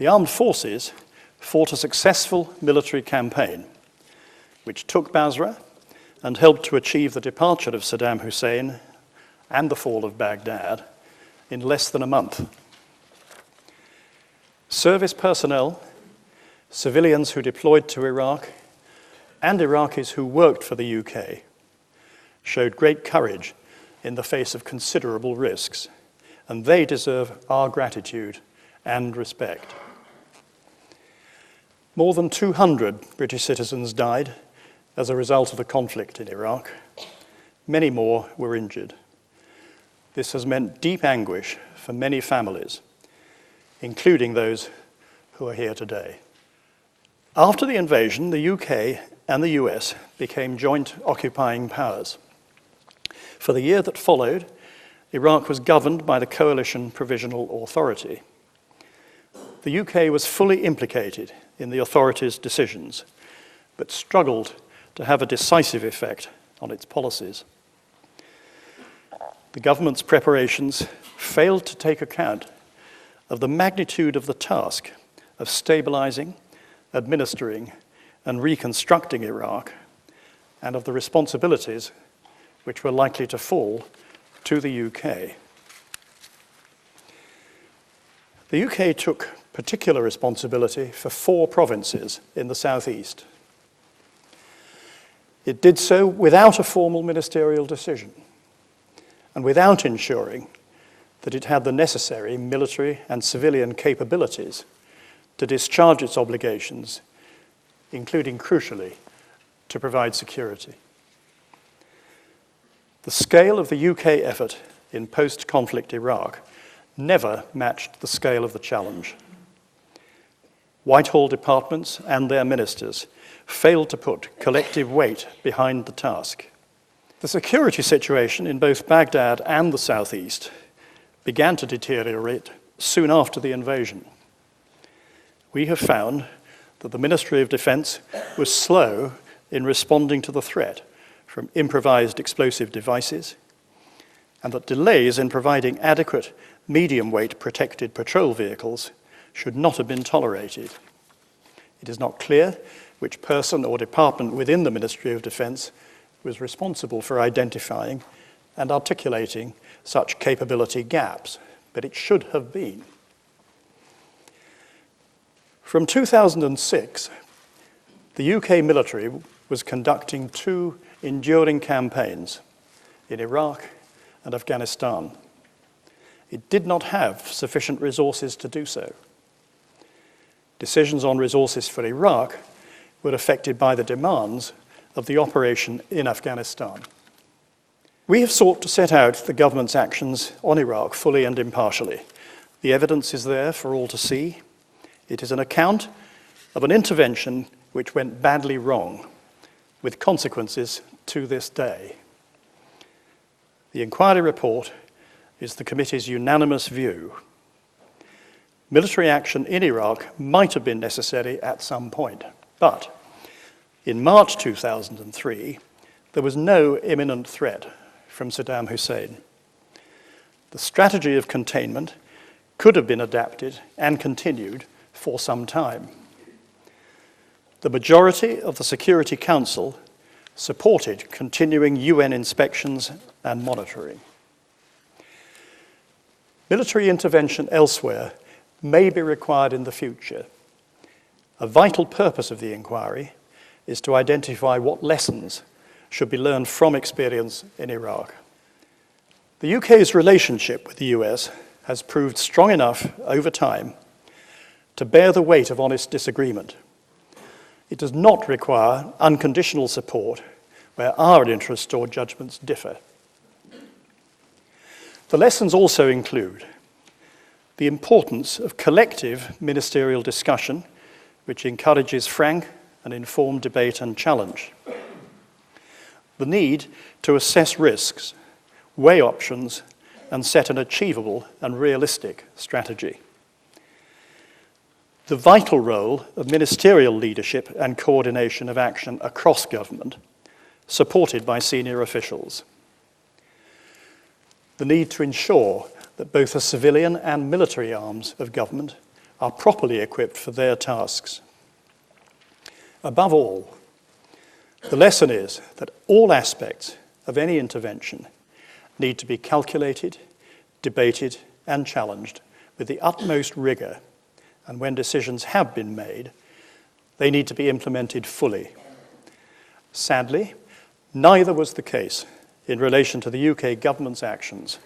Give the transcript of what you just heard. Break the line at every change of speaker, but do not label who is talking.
The armed forces fought a successful military campaign, which took Basra and helped to achieve the departure of Saddam Hussein and the fall of Baghdad in less than a month. Service personnel, civilians who deployed to Iraq, and Iraqis who worked for the UK showed great courage in the face of considerable risks, and they deserve our gratitude and respect. More than 200 British citizens died as a result of the conflict in Iraq. Many more were injured. This has meant deep anguish for many families, including those who are here today. After the invasion, the UK and the US became joint occupying powers. For the year that followed, Iraq was governed by the Coalition Provisional Authority. The UK was fully implicated in the authority's decisions, but struggled to have a decisive effect on its policies. The government's preparations failed to take account of the magnitude of the task of stabilizing, administering, and reconstructing Iraq, and of the responsibilities which were likely to fall to the UK. The UK took particular responsibility for 4 provinces in the southeast. It did so without a formal ministerial decision and without ensuring that it had the necessary military and civilian capabilities to discharge its obligations, including, crucially, to provide security. The scale of the UK effort in post-conflict Iraq never matched the scale of the challenge. Whitehall departments and their ministers failed to put collective weight behind the task. The security situation in both Baghdad and the southeast began to deteriorate soon after the invasion. We have found that the Ministry of Defence was slow in responding to the threat from improvised explosive devices, and that delays in providing adequate medium-weight protected patrol vehicles should not have been tolerated. It is not clear which person or department within the Ministry of Defence was responsible for identifying and articulating such capability gaps, but it should have been. From 2006, the UK military was conducting 2 enduring campaigns in Iraq and Afghanistan. It did not have sufficient resources to do so. Decisions on resources for Iraq were affected by the demands of the operation in Afghanistan. We have sought to set out the government's actions on Iraq fully and impartially. The evidence is there for all to see. It is an account of an intervention which went badly wrong, with consequences to this day. The inquiry report is the committee's unanimous view. Military action in Iraq might have been necessary at some point, but in March 2003, there was no imminent threat from Saddam Hussein. The strategy of containment could have been adapted and continued for some time. The majority of the Security Council supported continuing UN inspections and monitoring. Military intervention elsewhere may be required in the future. A vital purpose of the inquiry is to identify what lessons should be learned from experience in Iraq. The UK's relationship with the US has proved strong enough over time to bear the weight of honest disagreement. It does not require unconditional support where our interests or judgments differ. The lessons also include the importance of collective ministerial discussion, which encourages frank and informed debate and challenge. The need to assess risks, weigh options, and set an achievable and realistic strategy. The vital role of ministerial leadership and coordination of action across government, supported by senior officials. The need to ensure that both the civilian and military arms of government are properly equipped for their tasks. Above all, the lesson is that all aspects of any intervention need to be calculated, debated, and challenged with the utmost rigor, and when decisions have been made, they need to be implemented fully. Sadly, neither was the case in relation to the UK government's actions